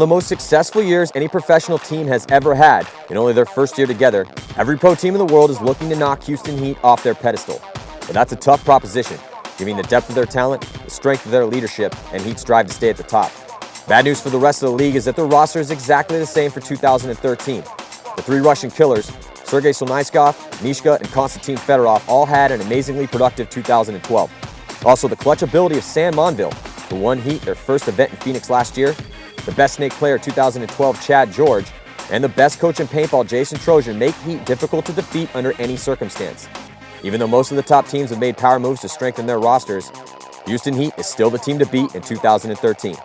The most successful years any professional team has ever had in only their first year together, every pro team in the world is looking to knock Houston Heat off their pedestal. But that's a tough proposition, given the depth of their talent, the strength of their leadership, and Heat's drive to stay at the top. Bad news for the rest of the league is that their roster is exactly the same for 2013. The three Russian killers, Sergei Slonitskov, Mishka, and Konstantin Fedorov, all had an amazingly productive 2012. Also, the clutch ability of Sam Monville, who won Heat their first event in Phoenix last year, the best snake player 2012 Chad George, and the best coach in paintball Jason Trojan make Heat difficult to defeat under any circumstance. Even though most of the top teams have made power moves to strengthen their rosters, Houston Heat is still the team to beat in 2013. Led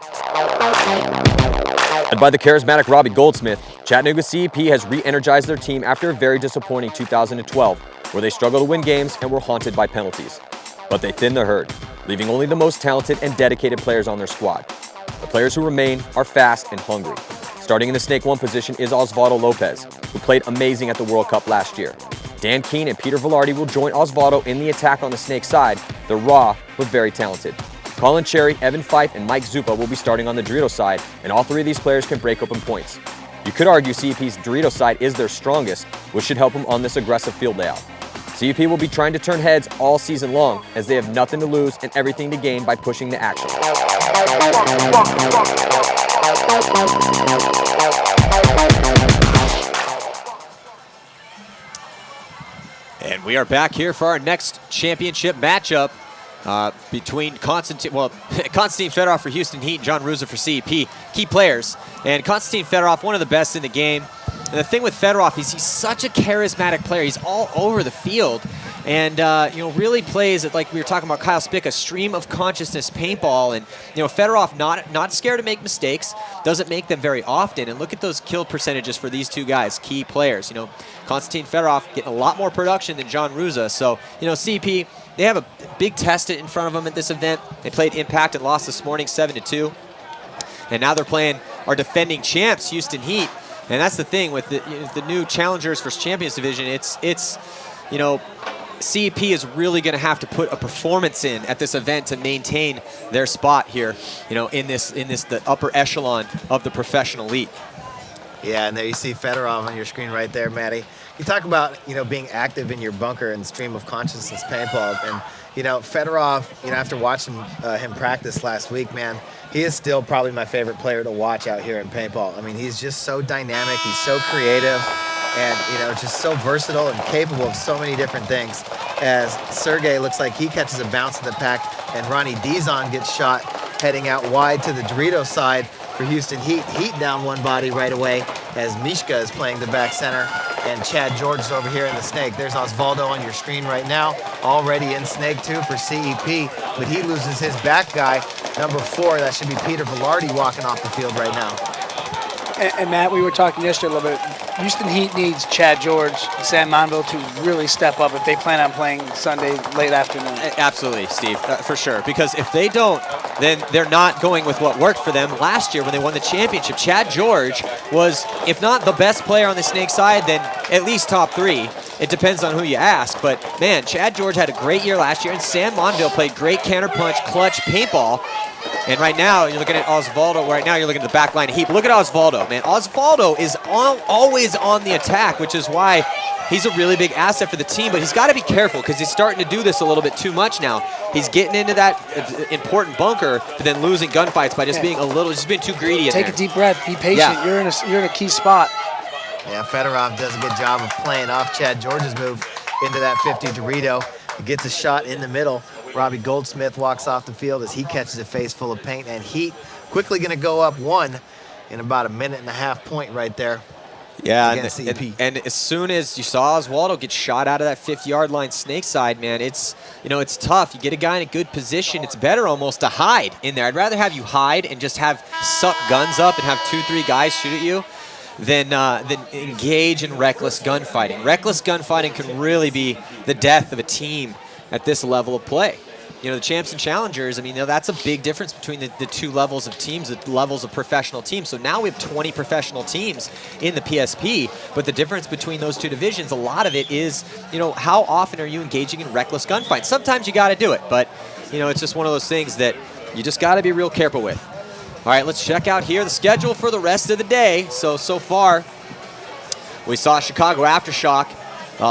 by the charismatic Robbie Goldsmith, Chattanooga CEP has re-energized their team after a very disappointing 2012, where they struggled to win games and were haunted by penalties. But they thinned the herd, leaving only the most talented and dedicated players on their squad. The players who remain are fast and hungry. Starting in the Snake 1 position is Osvaldo Lopez, who played amazing at the World Cup last year. Dan Keene and Peter Velarde will join Osvaldo in the attack on the Snake side. They're raw, but very talented. Colin Cherry, Evan Fife, and Mike Zupa will be starting on the Dorito side, and all three of these players can break open points. You could argue CEP's Dorito side is their strongest, which should help them on this aggressive field layout. CEP will be trying to turn heads all season long, as they have nothing to lose and everything to gain by pushing the action. And we are back here for our next championship matchup between Konstantin Fedorov for Houston Heat and John Ruza for CEP, key players. And Konstantin Fedorov, one of the best in the game. And the thing with Fedorov is he's such a charismatic player. He's all over the field, and really plays at, like we were talking about Kyle Spick, a stream of consciousness paintball. And Fedorov not scared to make mistakes, doesn't make them very often. And look at those kill percentages for these two guys, key players. Konstantin Fedorov getting a lot more production than John Ruza. So CP, they have a big test in front of them at this event. They played Impact and lost this morning 7-2, and now they're playing our defending champs, Houston Heat. And that's the thing with the new challengers versus champions division. It's CEP is really going to have to put a performance in at this event to maintain their spot here, in the upper echelon of the professional league. Yeah, and there you see Fedorov on your screen right there, Matty. You talk about being active in your bunker and stream of consciousness paintball, and Fedorov, after watching him practice last week, man, he is still probably my favorite player to watch out here in paintball. I mean, he's just so dynamic, he's so creative, and just so versatile and capable of so many different things. As Sergey looks like he catches a bounce in the pack, and Ronnie Dizon gets shot heading out wide to the Dorito side for Houston Heat. Heat down one body right away as Mishka is playing the back center, and Chad George is over here in the Snake. There's Osvaldo on your screen right now, already in Snake 2 for CEP, but he loses his back guy, number 4. That should be Peter Velarde walking off the field right now. And Matt, we were talking yesterday a little bit. Houston Heat needs Chad George and Sam Monville to really step up if they plan on playing Sunday late afternoon. Absolutely, Steve, for sure. Because if they don't, then they're not going with what worked for them last year when they won the championship. Chad George was, if not the best player on the Snake side, then at least top 3. It depends on who you ask. But, man, Chad George had a great year last year, and Sam Monville played great counterpunch, clutch paintball. And right now, you're looking at Osvaldo. Right now, you're looking at the back line of Heat. Look at Osvaldo, man. Osvaldo is always on the attack, which is why he's a really big asset for the team. But he's got to be careful because he's starting to do this a little bit too much now. He's getting into that important bunker, but then losing gunfights by just being too greedy. Take a deep breath. Be patient. Yeah. You're in a key spot. Yeah, Fedorov does a good job of playing off Chad George's move into that 50 Dorito. He gets a shot in the middle. Robbie Goldsmith walks off the field as he catches a face full of paint, and Heat quickly going to go up 1 in about a minute and a half point right there. Yeah, and as soon as you saw Osvaldo get shot out of that 50-yard line Snake side, man, it's tough. You get a guy in a good position, it's better almost to hide in there. I'd rather have you hide and just have suck guns up and have 2-3 guys shoot at you than engage in reckless gunfighting. Reckless gunfighting can really be the death of a team at this level of play. The champs and challengers, I mean, that's a big difference between the two levels of teams, the levels of professional teams. So now we have 20 professional teams in the PSP, but the difference between those two divisions, a lot of it is, how often are you engaging in reckless gunfights? Sometimes you got to do it, but, it's just one of those things that you just got to be real careful with. All right, let's check out here the schedule for the rest of the day. So far, we saw Chicago Aftershock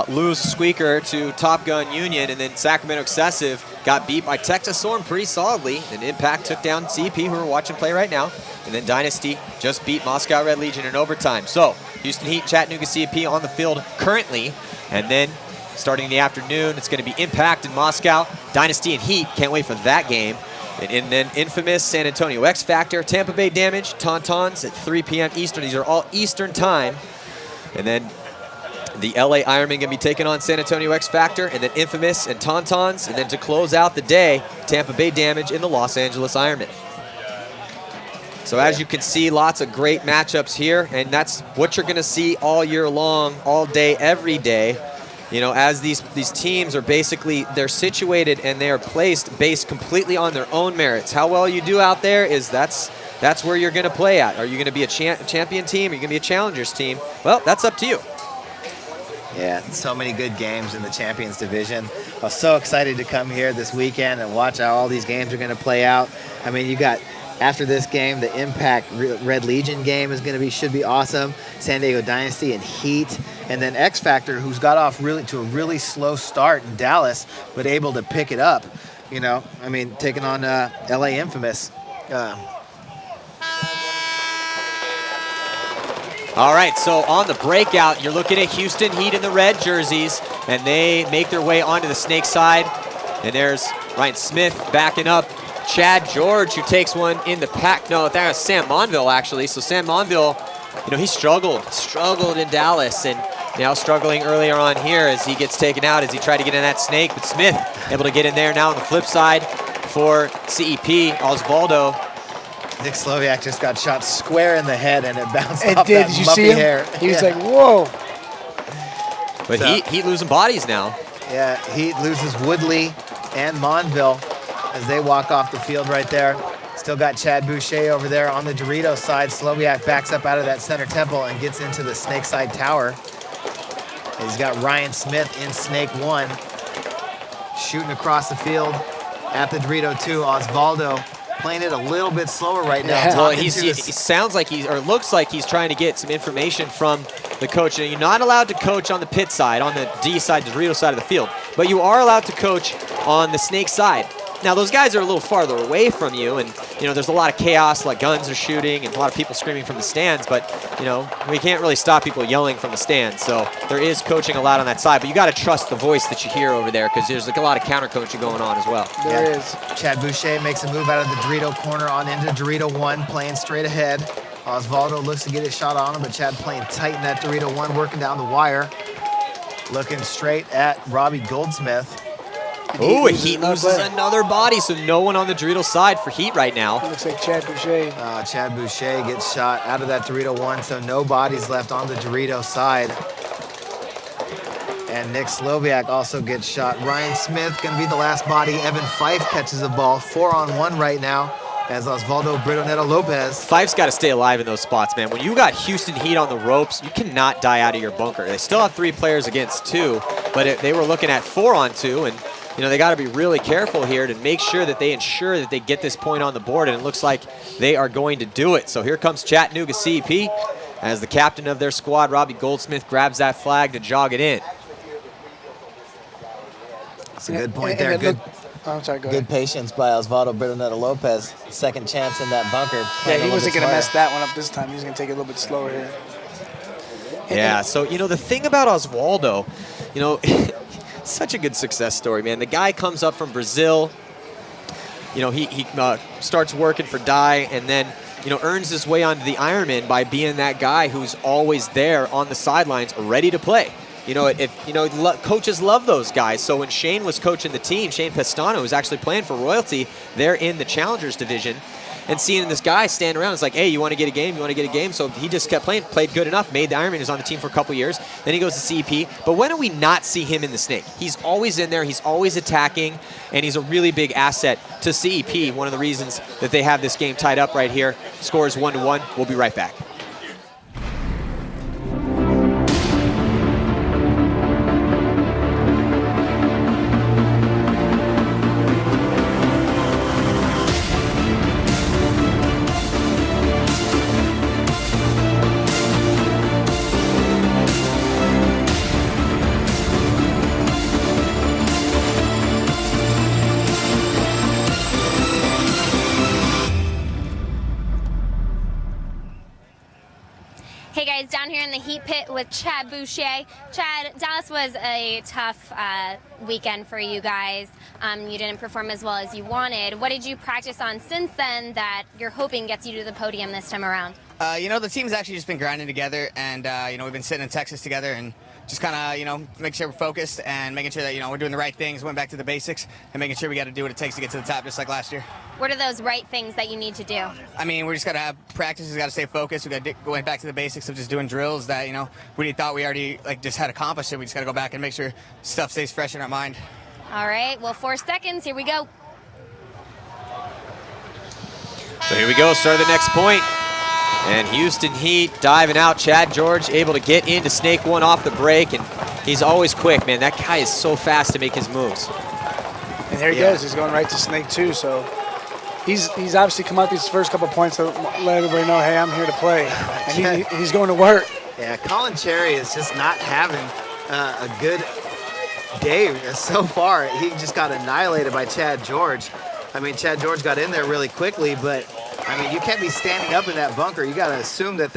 lose squeaker to Top Gun Union, and then Sacramento Excessive got beat by Texas Storm pretty solidly. And Impact took down CEP, who we're watching play right now. And then Dynasty just beat Moscow Red Legion in overtime. So Houston Heat, Chattanooga CEP on the field currently. And then starting in the afternoon, it's going to be Impact in Moscow, Dynasty and Heat. Can't wait for that game. And then Infamous, San Antonio X Factor, Tampa Bay Damage, Tauntauns at 3 p.m. Eastern. These are all Eastern time. And then the LA Ironman going to be taking on San Antonio X Factor, and then Infamous and Tauntauns. And then to close out the day, Tampa Bay Damage in the Los Angeles Ironman. So as you can see, lots of great matchups here, and that's what you're going to see all year long, all day, every day. You know, as these teams are basically, they're situated and they are placed based completely on their own merits. How well you do out there is that's where you're going to play at. Are you going to be a champion team? Are you going to be a challengers team? Well, that's up to you. Yeah, so many good games in the Champions Division. I was so excited to come here this weekend and watch how all these games are going to play out. I mean, you got, after this game, the Impact Red Legion game is going to should be awesome. San Diego Dynasty and Heat, and then X Factor, who's got off to a really slow start in Dallas, but able to pick it up. You know, I mean, taking on LA Infamous. All right, so on the breakout, you're looking at Houston Heat in the red jerseys, and they make their way onto the snake side. And there's Ryan Smith backing up Chad George, who takes one in the pack. No, that was Sam Monville, actually. So Sam Monville, you know, he struggled in Dallas, and now struggling earlier on here as he gets taken out as he tried to get in that snake. But Smith able to get in there now on the flip side for CEP, Osvaldo. Nick Sloviak just got shot square in the head, and it bounced It off did. that Did you muffy see him? hair. He was like, whoa. But Heat losing bodies now. Yeah, Heat loses Woodley and Monville as they walk off the field right there. Still got Chad Boucher over there on the Dorito side. Sloviak backs up out of that center temple and gets into the snake side tower. And he's got Ryan Smith in snake 1, shooting across the field at the Dorito 2. Osvaldo playing it a little bit slower right now. Yeah. Well, he sounds like looks like he's trying to get some information from the coach. And you're not allowed to coach on the pit side, on the D side, the Dorito side of the field, but you are allowed to coach on the snake side. Now, those guys are a little farther away from you, and, you know, there's a lot of chaos, like guns are shooting and a lot of people screaming from the stands, but, you know, we can't really stop people yelling from the stands. So there is coaching allowed on that side, but you got to trust the voice that you hear over there because there's like a lot of counter coaching going on as well. There is. Chad Boucher makes a move out of the Dorito corner on into Dorito 1, playing straight ahead. Osvaldo looks to get his shot on him, but Chad playing tight in that Dorito 1, working down the wire. Looking straight at Robbie Goldsmith. Oh, Heat loses another body, so no one on the Dorito side for Heat right now. It looks like Chad Boucher. Chad Boucher gets shot out of that Dorito 1, so no bodies left on the Dorito side. And Nick Sloviak also gets shot. Ryan Smith going to be the last body. Evan Fife catches the ball. 4-on-1 right now as Osvaldo Bridoneta Lopez. Fife's got to stay alive in those spots, man. When you got Houston Heat on the ropes, you cannot die out of your bunker. They still have 3 players against 2, but they were looking at 4-on-2, and you know, they got to be really careful here to make sure that they ensure that they get this point on the board, and it looks like they are going to do it. So here comes Chattanooga CEP as the captain of their squad, Robbie Goldsmith, grabs that flag to jog it in. That's a good point there. Good, I'm sorry, go good ahead. patience by Osvaldo Bridoneta Lopez. Second chance in that bunker. Yeah, he wasn't going to mess that one up this time. He was going to take it a little bit slower here. Yeah, so, you know, the thing about Osvaldo, you know, such a good success story, man. The guy comes up from Brazil. You know, he starts working for Dye and then, you know, earns his way onto the Ironman by being that guy who's always there on the sidelines, ready to play. You know, coaches love those guys. So when Shane was coaching the team, Shane Pestano was actually playing for Royalty there in the Challengers division, and seeing this guy stand around, it's like, hey, you want to get a game? You want to get a game? So he just kept playing, played good enough, made the Ironman. He was on the team for a couple years. Then he goes to CEP. But when do we not see him in the snake? He's always in there. He's always attacking, and he's a really big asset to CEP. One of the reasons that they have this game tied up right here. Score is 1-1. We'll be right back. Hey guys, down here in the heat pit with Chad Boucher. Chad, Dallas was a tough weekend for you guys. You didn't perform as well as you wanted. What did you practice on since then that you're hoping gets you to the podium this time around? The team's actually just been grinding together, and we've been sitting in Texas together and just kind of, make sure we're focused and making sure that, we're doing the right things, went back to the basics, and making sure we got to do what it takes to get to the top, just like last year. What are those right things that you need to do? We just got to have practice, we got to stay focused, we got to go back to the basics of just doing drills that, we thought we already, just had accomplished it. We just got to go back and make sure stuff stays fresh in our mind. All right, well, 4 seconds, here we go. So here we go, start of the next point. And Houston Heat diving out. Chad George able to get into snake one off the break, and he's always quick, man. That guy is so fast to make his moves. And there he goes. He's going right to snake 2. So he's obviously come out these first couple points to let everybody know, hey, I'm here to play. And he's going to work. Yeah, Colin Cherry is just not having a good day so far. He just got annihilated by Chad George. Chad George got in there really quickly, but you can't be standing up in that bunker. You got to assume that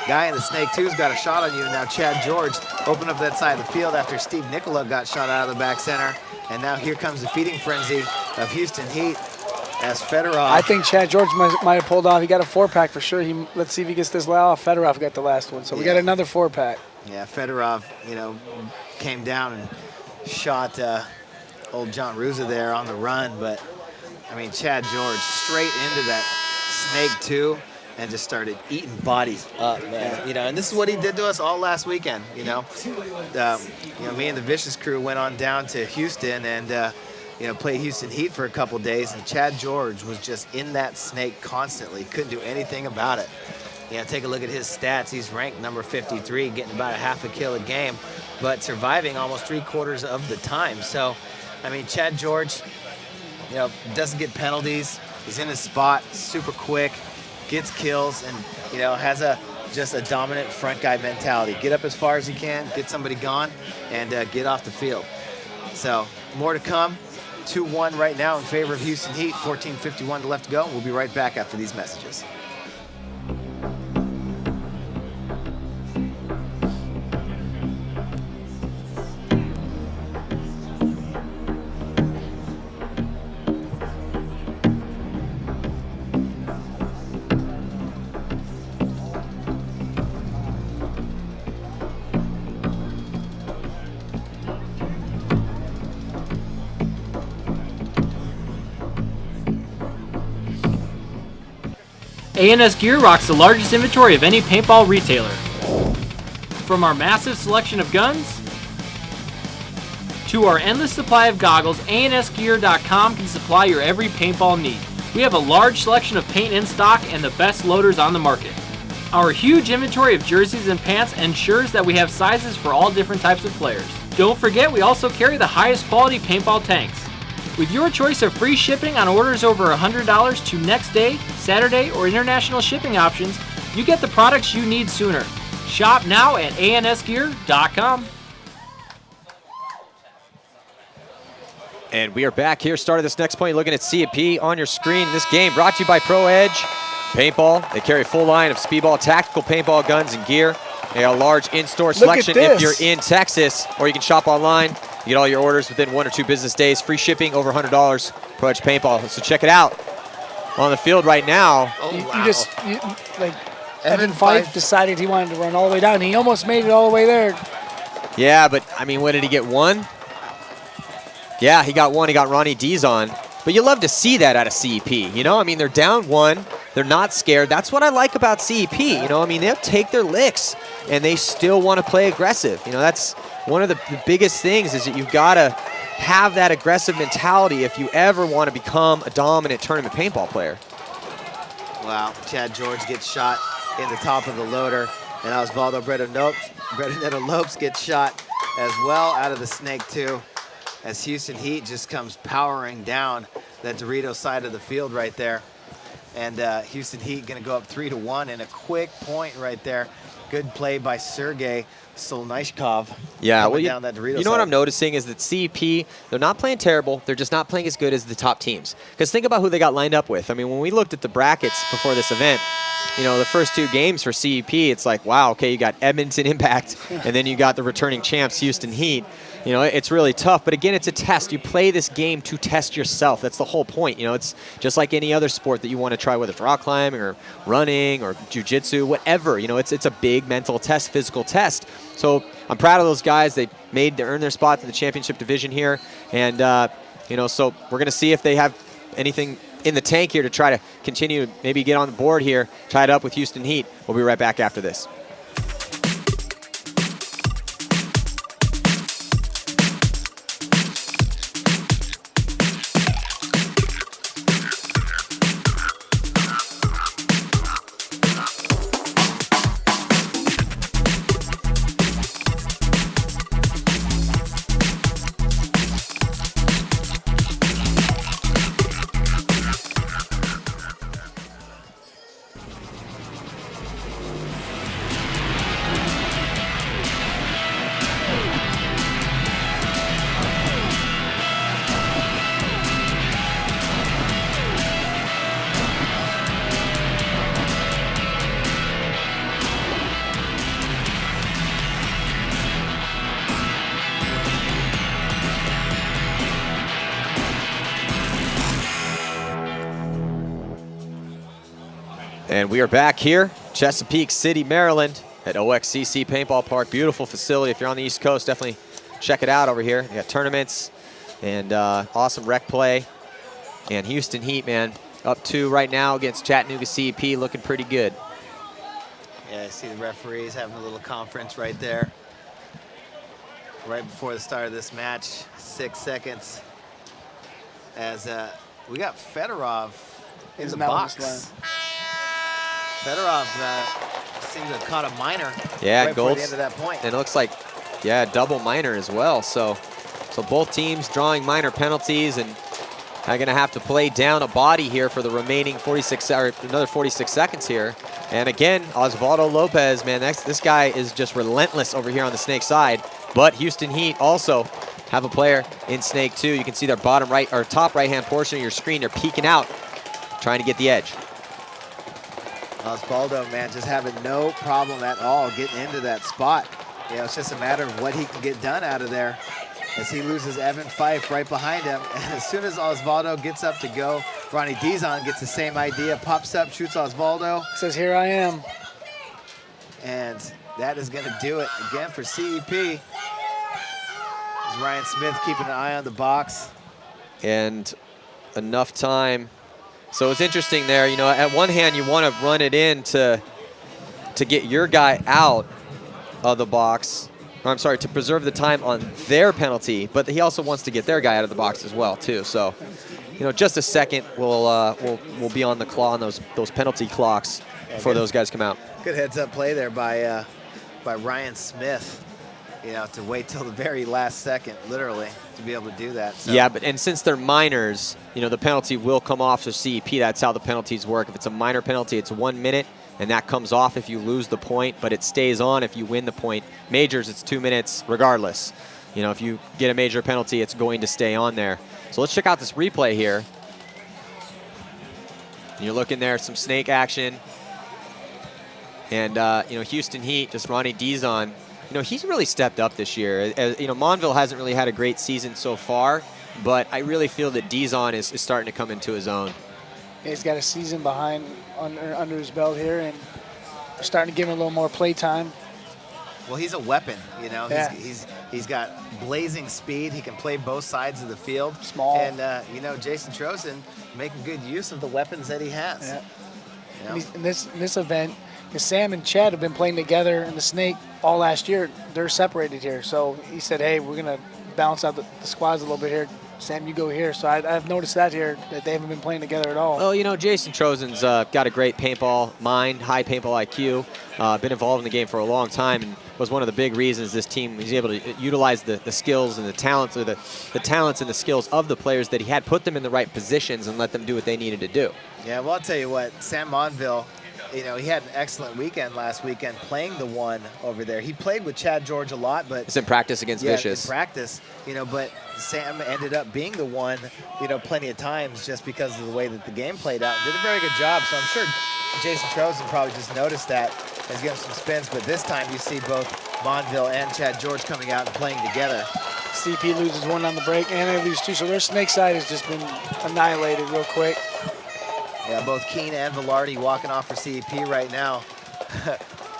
guy in the snake 2's got a shot on you. Now Chad George opened up that side of the field after Steve Nicola got shot out of the back center. And now here comes the feeding frenzy of Houston Heat as Fedorov. I think Chad George might have pulled off. He got a 4-pack for sure. Let's see if he gets this off. Fedorov got the last one. So we got another 4-pack. Yeah, Fedorov, came down and shot old John Ruza there on the run. But, Chad George straight into that snake 2 and just started eating bodies up, man. And this is what he did to us all last weekend. Me and the Vicious crew went on down to Houston and played Houston Heat for a couple days, and Chad George was just in that snake constantly. Couldn't do anything about it. Take a look at his stats. He's ranked number 53, getting about a half a kill a game, but surviving almost 3/4 of the time. So, Chad George, doesn't get penalties. He's in his spot, super quick, gets kills, and has just a dominant front guy mentality. Get up as far as he can, get somebody gone, and get off the field. So more to come. 2-1 right now in favor of Houston Heat. 14:51 left to go. We'll be right back after these messages. A&S Gear rocks the largest inventory of any paintball retailer. From our massive selection of guns to our endless supply of goggles, ANSgear.com can supply your every paintball need. We have a large selection of paint in stock and the best loaders on the market. Our huge inventory of jerseys and pants ensures that we have sizes for all different types of players. Don't forget, we also carry the highest quality paintball tanks. With your choice of free shipping on orders over $100 to next day, Saturday, or international shipping options, you get the products you need sooner. Shop now at ANSgear.com. And we are back here, started this next point, looking at C&P on your screen. This game brought to you by Pro Edge Paintball. They carry a full line of speedball, tactical paintball guns and gear. They got a large in-store selection if you're in Texas, or you can shop online. You get all your orders within 1 or 2 business days. Free shipping over $100. Pro Edge Paintball. So check it out. On the field right now. Evan Fife decided he wanted to run all the way down. He almost made it all the way there. Yeah, but what did he get? 1? Yeah, he got 1. He got Ronnie Dees on. But you love to see that out of CEP. They're down 1. They're not scared. That's what I like about CEP. They'll take their licks and they still want to play aggressive. That's one of the biggest things, is that you've got to have that aggressive mentality if you ever want to become a dominant tournament paintball player. Wow, Chad George gets shot in the top of the loader, and Osvaldo Bredoneto Lopes gets shot as well out of the snake 2, as Houston Heat just comes powering down that Dorito side of the field right there. And Houston Heat going to go up 3-1 and a quick point right there. Good play by Sergey Solnishkov. Yeah, well, down that Dorito you know what side. I'm noticing is that CEP, they're not playing terrible. They're just not playing as good as the top teams. Because think about who they got lined up with. I mean, when we looked at the brackets before this event, you know, the first 2 games for CEP, it's like, wow, okay, you got Edmonton Impact, and then you got the returning champs, Houston Heat. You know, it's really tough. But again, it's a test. You play this game to test yourself. That's the whole point. You know, it's just like any other sport that you want to try, whether it's rock climbing or running or jiu-jitsu, whatever. You know, it's a big mental test, physical test. So I'm proud of those guys. They earned their spot in the championship division here. And, you know, so we're going to see if they have anything in the tank here to try to continue, maybe get on the board here, tie it up with Houston Heat. We'll be right back after this. And we are back here, Chesapeake City, Maryland, at OXCC Paintball Park. Beautiful facility. If you're on the East Coast, definitely check it out over here. They got tournaments and awesome rec play. And Houston Heat, man, up 2 right now against Chattanooga CEP, looking pretty good. Yeah, I see the referees having a little conference right there. Right before the start of this match, 6 seconds. As we got Fedorov in the box. Fedorov seems to have caught a minor right before the end of that point. And it looks like, yeah, double minor as well. So both teams drawing minor penalties and are going to have to play down a body here for the remaining 46 or another 46 seconds here. And again, Osvaldo Lopez, man, this guy is just relentless over here on the Snake side. But Houston Heat also have a player in Snake 2. You can see their bottom right or top right-hand portion of your screen. They're peeking out, trying to get the edge. Osvaldo, man, just having no problem at all getting into that spot. You know, it's just a matter of what he can get done out of there as he loses Evan Fife right behind him. And as soon as Osvaldo gets up to go, Ronnie Dizon gets the same idea, pops up, shoots Osvaldo. Says, here I am. And that is going to do it again for CEP. As Ryan Smith keeping an eye on the box. And enough time. So it's interesting there, you know, at one hand you want to run it in to get your guy out of the box. Or I'm sorry, to preserve the time on their penalty, but he also wants to get their guy out of the box as well too. So, you know, just a second we'll be on the claw on those penalty clocks before those guys come out. Good heads-up play there by Ryan Smith. You know, to wait till the very last second, literally, to be able to do that. So. Yeah, and since they're minors, you know, the penalty will come off to CEP. That's how the penalties work. If it's a minor penalty, it's 1 minute, and that comes off if you lose the point, but it stays on if you win the point. Majors, it's 2 minutes regardless. You know, if you get a major penalty, it's going to stay on there. So let's check out this replay here. You're looking there, some snake action. And, you know, Houston Heat, just Ronnie Dizon. You know, he's really stepped up this year. You know, Monville hasn't really had a great season so far, but I really feel that Dizon is starting to come into his own. He's got a season under his belt here, and starting to give him a little more play time. Well, he's a weapon, you know. Yeah. He's got blazing speed. He can play both sides of the field. Small. And, you know, Jason Trozen making good use of the weapons that he has. Yeah. You know? In this event, because Sam and Chad have been playing together in the Snake all last year. They're separated here. So he said, hey, we're going to balance out the squads a little bit here. Sam, you go here. So I've noticed that here, that they haven't been playing together at all. Well, you know, Jason Trozen's got a great paintball mind, high paintball IQ, been involved in the game for a long time, and was one of the big reasons this team was able to utilize the skills and the talents, or the talents and the skills of the players that he had, put them in the right positions and let them do what they needed to do. Yeah, well, I'll tell you what, Sam Monville, you know, he had an excellent weekend last weekend playing the one over there. He played with Chad George a lot, but it's in practice against Vicious. In practice, you know, but Sam ended up being the one, you know, plenty of times just because of the way that the game played out. Did a very good job, so I'm sure Jason Trozen probably just noticed that as getting some spins, but this time you see both Monville and Chad George coming out and playing together. CP loses one on the break, and they lose two, so their snake side has just been annihilated real quick. Yeah, both Keene and Velarde walking off for CEP right now,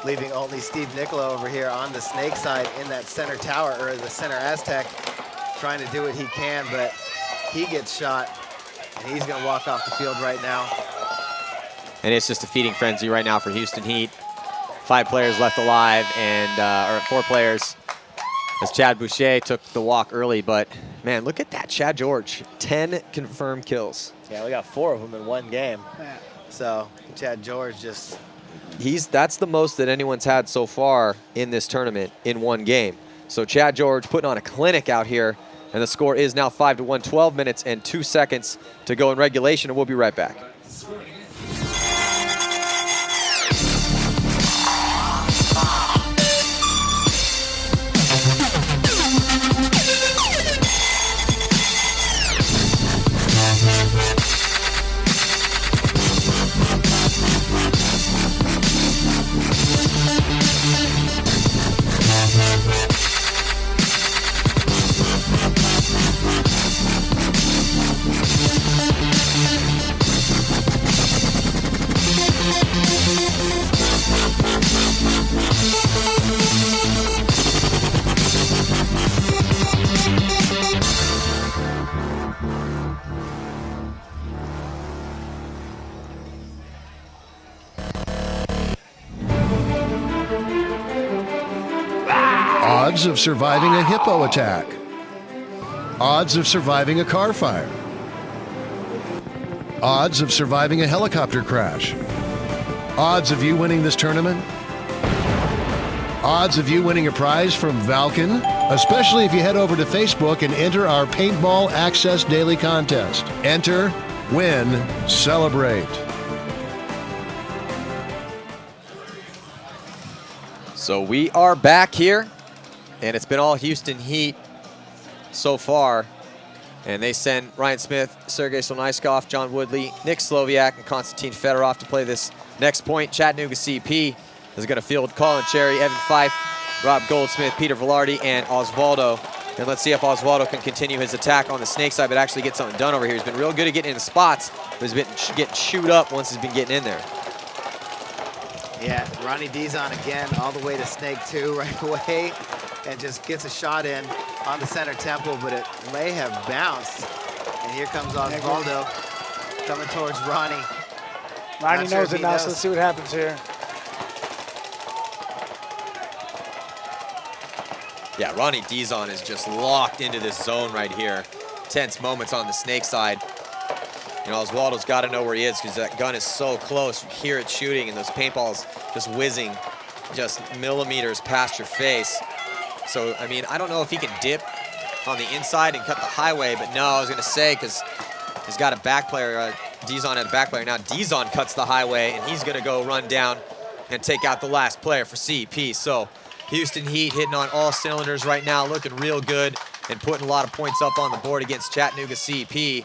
leaving only Steve Nicola over here on the snake side in that center tower, or the center Aztec, trying to do what he can, but he gets shot, and he's going to walk off the field right now. And it's just a feeding frenzy right now for Houston Heat. 5 players left alive, and or 4 players, as Chad Boucher took the walk early. But man, look at that, Chad George, 10 confirmed kills. Yeah, we got 4 of them in one game. Yeah. So Chad George just... That's the most that anyone's had so far in this tournament in one game. So Chad George putting on a clinic out here, and the score is now 5-1, 12 minutes and 2 seconds to go in regulation, and we'll be right back. Odds of surviving a hippo attack. Odds of surviving a car fire. Odds of surviving a helicopter crash. Odds of you winning this tournament. Odds of you winning a prize from Valken, especially if you head over to Facebook and enter our Paintball Access Daily Contest. Enter, win, celebrate. So we are back here, and it's been all Houston Heat so far. And they send Ryan Smith, Sergey Solnaiskov, John Woodley, Nick Sloviak, and Konstantin Fedorov to play this next point. Chattanooga CP is going to field Colin Cherry, Evan Fife, Rob Goldsmith, Peter Velarde, and Osvaldo. And let's see if Osvaldo can continue his attack on the snake side, but actually get something done over here. He's been real good at getting in the spots, but he's been getting chewed up once he's been getting in there. Yeah, Ronnie Dizon again, all the way to Snake 2 right away, and just gets a shot in on the center temple, but it may have bounced. And here comes Osvaldo coming towards Ronnie. Ronnie knows it now, so let's see what happens here. Yeah, Ronnie Dizon is just locked into this zone right here. Tense moments on the snake side. You know, Osvaldo's got to know where he is because that gun is so close. You hear it shooting and those paintballs just whizzing just millimeters past your face. So, I mean, I don't know if he can dip on the inside and cut the highway, but no, I was going to say, because he's got a back player, Dizon had a back player. Now Dizon cuts the highway, and he's going to go run down and take out the last player for CEP. So Houston Heat hitting on all cylinders right now, looking real good and putting a lot of points up on the board against Chattanooga CEP.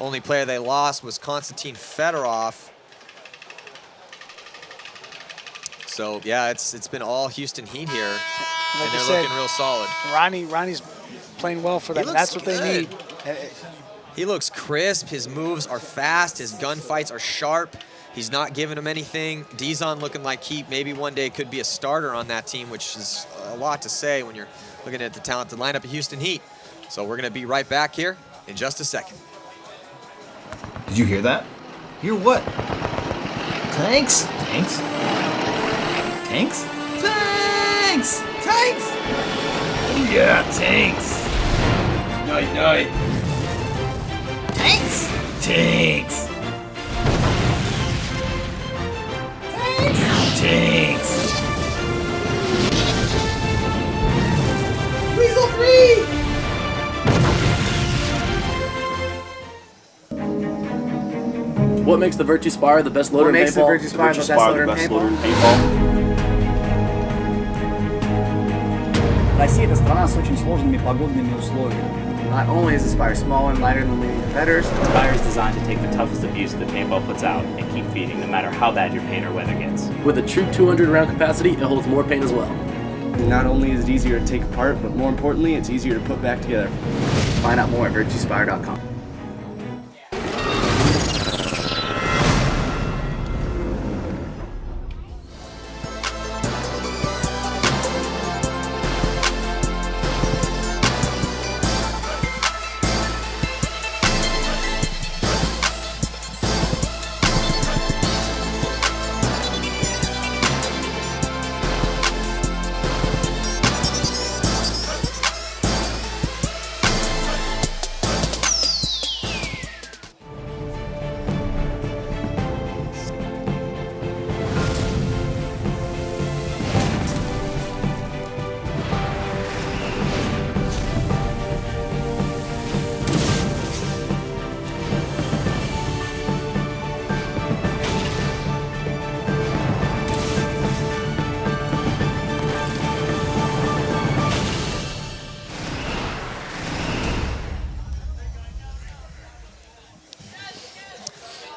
Only player they lost was Konstantin Fedorov. So yeah, it's been all Houston Heat here, like and they're looking real solid. Ronnie's playing well for them. That's what they need. He looks crisp. His moves are fast. His gunfights are sharp. He's not giving them anything. Dizon looking like he maybe one day could be a starter on that team, which is a lot to say when you're looking at the talented lineup of Houston Heat. So we're going to be right back here in just a second. Did you hear that? Hear what? Tanks? Tanks? Tanks? Tanks! Tanks! Yeah, tanks! Night, night. Tanks! Tanks! Tanks! Tanks! Weasel 3! What makes the Virtue Spire the best loader in paintball? What makes the Virtue Spire the best loader in paintball? Россия – это страна с очень сложными погодными условиями. Not only is the Spire small and lighter than leading competitors, the Spire is designed to take the toughest abuse that paintball puts out and keep feeding no matter how bad your paint or weather gets. With a true 200 round capacity, it holds more paint as well. Not only is it easier to take apart, but more importantly, it's easier to put back together. Find out more at virtuespire.com.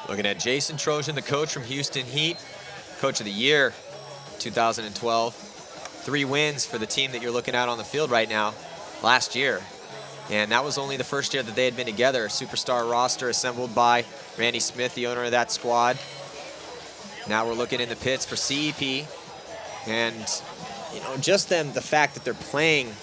Looking at Jason Trojan, the coach from Houston Heat, Coach of the Year 2012. 3 wins for the team that you're looking at on the field right now last year. And that was only the first year that they had been together. A superstar roster assembled by Randy Smith, the owner of that squad. Now we're looking in the pits for CEP. And, you know, just the fact that they're playing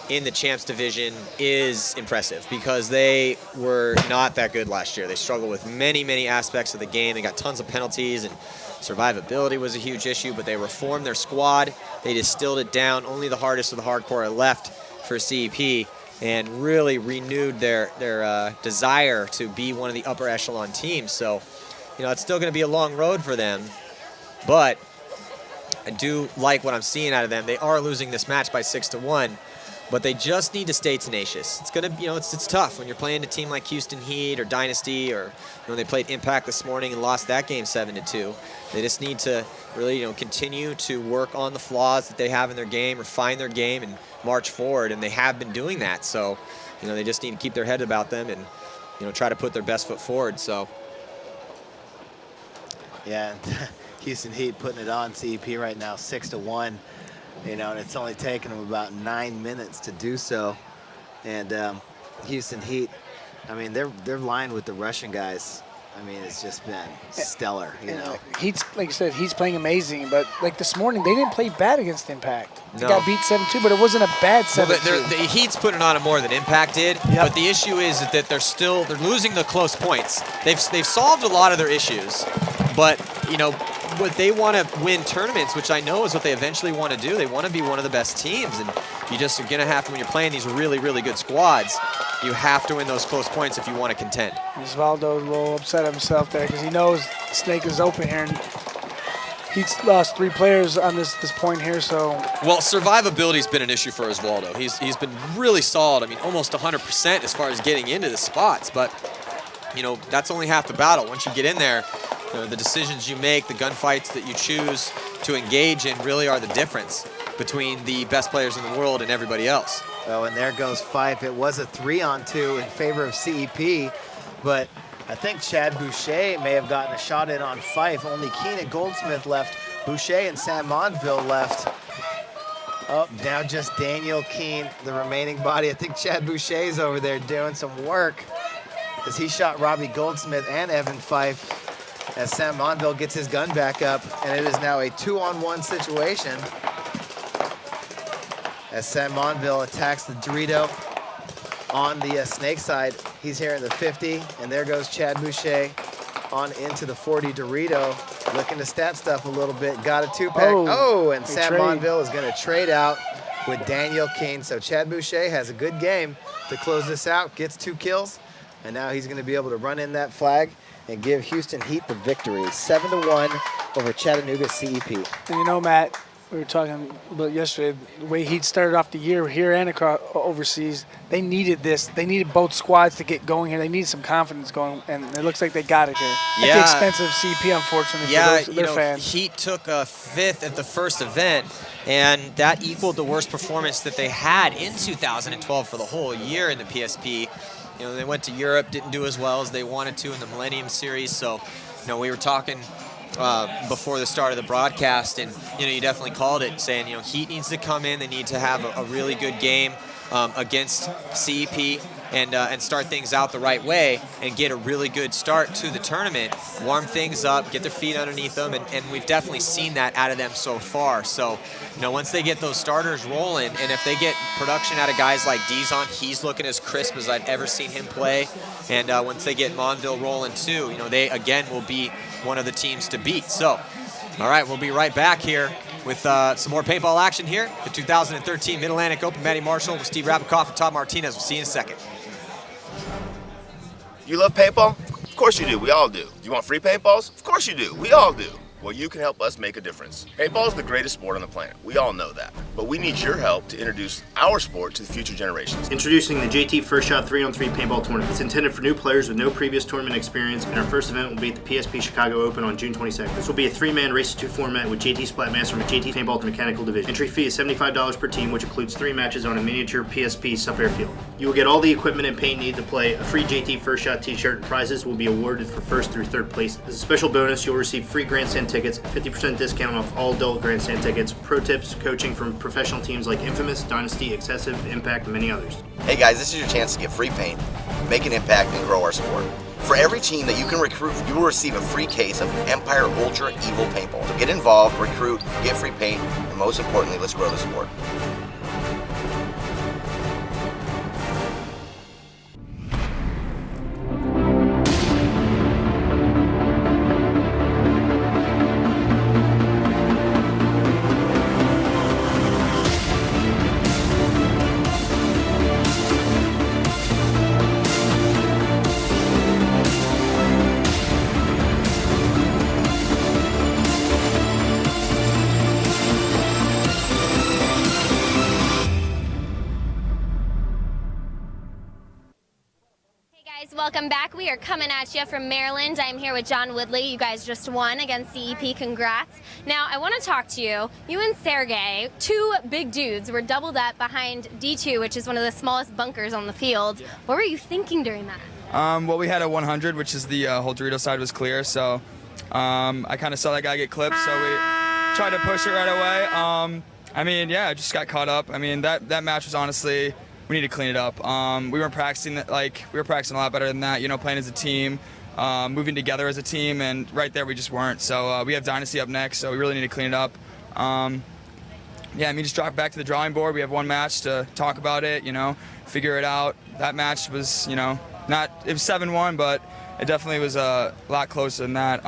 in the Champs Division is impressive because they were not that good last year. They struggled with many, many aspects of the game. They got tons of penalties, and survivability was a huge issue, but they reformed their squad. They distilled it down. Only the hardest of the hardcore are left for CEP, and really renewed their desire to be one of the upper echelon teams. So, you know, it's still going to be a long road for them, but I do like what I'm seeing out of them. They are losing this match by 6-1. But they just need to stay tenacious. It's gonna, you know, it's tough when you're playing a team like Houston Heat or Dynasty, or, you know, they played Impact this morning and lost that game 7-2. They just need to really, you know, continue to work on the flaws that they have in their game, refine their game, and march forward. And they have been doing that. So, you know, they just need to keep their head about them and, you know, try to put their best foot forward. So, yeah, Houston Heat putting it on CEP right now, 6-1. You know, and it's only taken them about 9 minutes to do so. And Houston Heat, I mean, they're lined with the Russian guys. I mean, it's just been stellar, you know. Heat's, like you said, he's playing amazing. But, like, this morning, they didn't play bad against Impact. They got beat 7-2, but it wasn't a bad 7-2. Well, the Heat's putting on more than Impact did. Yep. But the issue is that they're losing the close points. They've solved a lot of their issues. But, you know, but they want to win tournaments, which I know is what they eventually want to do. They want to be one of the best teams, and you just are going to have to, when you're playing these really, really good squads, you have to win those close points if you want to contend. Osvaldo's a little upset at himself there because he knows Snake is open here, and he's lost 3 players on this point here. So, well, survivability's been an issue for Osvaldo. He's been really solid. I mean, almost 100% as far as getting into the spots, but, you know, that's only half the battle. Once you get in there, the decisions you make, the gunfights that you choose to engage in really are the difference between the best players in the world and everybody else. Oh, and there goes Fife. It was a 3-on-2 in favor of CEP, but I think Chad Boucher may have gotten a shot in on Fife. Only Keenan Goldsmith left. Boucher and Sam Monville left. Oh, now just Daniel Keene, the remaining body. I think Chad Boucher's over there doing some work as he shot Robbie Goldsmith and Evan Fife, as Sam Monville gets his gun back up, and it is now a 2-on-1 situation as Sam Monville attacks the Dorito on the Snake side. He's here in the 50, and there goes Chad Boucher on into the 40 Dorito, looking to stat stuff a little bit. Got a 2-pack. Oh, and Sam Monville is going to trade out with Daniel Keene. So Chad Boucher has a good game to close this out, gets 2 kills. and now he's going to be able to run in that flag and give Houston Heat the victory, 7-1 over Chattanooga CEP. And you know, Matt, we were talking about yesterday, the way Heat started off the year here and across overseas, they needed this. They needed both squads to get going here. They needed some confidence going, and it looks like they got it here. Yeah. At the expense of CP, unfortunately, for their fans. Heat took a 5th at the first event, and that equaled the worst performance that they had in 2012 for the whole year in the PSP. You know, they went to Europe, didn't do as well as they wanted to in the Millennium Series. So, you know, we were talking before the start of the broadcast, and you know, you definitely called it, saying, you know, Heat needs to come in. They need to have a really good game against CEP and start things out the right way and get a really good start to the tournament, warm things up, get their feet underneath them, and we've definitely seen that out of them so far. So, you know, once they get those starters rolling, and if they get production out of guys like Dizon, he's looking as crisp as I've ever seen him play. And once they get Monville rolling too, you know, they again will be one of the teams to beat. So, all right, we'll be right back here with some more paintball action here. The 2013 Mid-Atlantic Open. Matty Marshall with Steve Rabikoff and Todd Martinez. We'll see you in a second. You love paintball? Of course you do. We all do. You want free paintballs? Of course you do. We all do. Well, you can help us make a difference. Paintball is the greatest sport on the planet. We all know that. But we need your help to introduce our sport to the future generations. Introducing the JT First Shot 3-on-3 Paintball Tournament. It's intended for new players with no previous tournament experience, and our first event will be at the PSP Chicago Open on June 22nd. This will be a 3-man race-to-2 format with JT Splatmaster and JT Paintball Mechanical Division. Entry fee is $75 per team, which includes 3 matches on a miniature PSP sub-air field. You will get all the equipment and paint needed to play. A free JT First Shot t-shirt and prizes will be awarded for first through third place. As a special bonus, you'll receive free grandstand tickets, 50% discount off all adult grandstand tickets, pro tips, coaching from professional teams like Infamous, Dynasty, Excessive, Impact, and many others. Hey guys, this is your chance to get free paint, make an impact, and grow our sport. For every team that you can recruit, you will receive a free case of Empire Ultra Evil Paintball. So get involved, recruit, get free paint, and most importantly, let's grow the sport. Welcome back. We are coming at you from Maryland. I'm here with John Woodley. You guys just won against CEP. Congrats. Now, I want to talk to you. You and Sergey, 2 big dudes, were doubled up behind D2, which is one of the smallest bunkers on the field. What were you thinking during that? Well, we had a 100, which is the whole Dorito side was clear, so I kind of saw that guy get clipped, so we tried to push it right away. I mean, yeah, I just got caught up. I mean, that match was honestly, we need to clean it up. We weren't practicing we were practicing a lot better than that, you know, playing as a team, moving together as a team, and right there we just weren't. So we have Dynasty up next, so we really need to clean it up. Yeah, I mean, just drop back to the drawing board. We have one match to talk about it, you know, figure it out. That match was, you know, it was 7-1, but it definitely was a lot closer than that.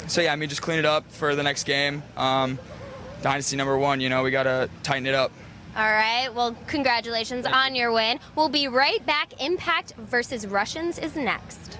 So yeah, I mean, just clean it up for the next game. Dynasty #1, you know, we got to tighten it up. All right, well, congratulations on your win. We'll be right back. Impact versus Russians is next.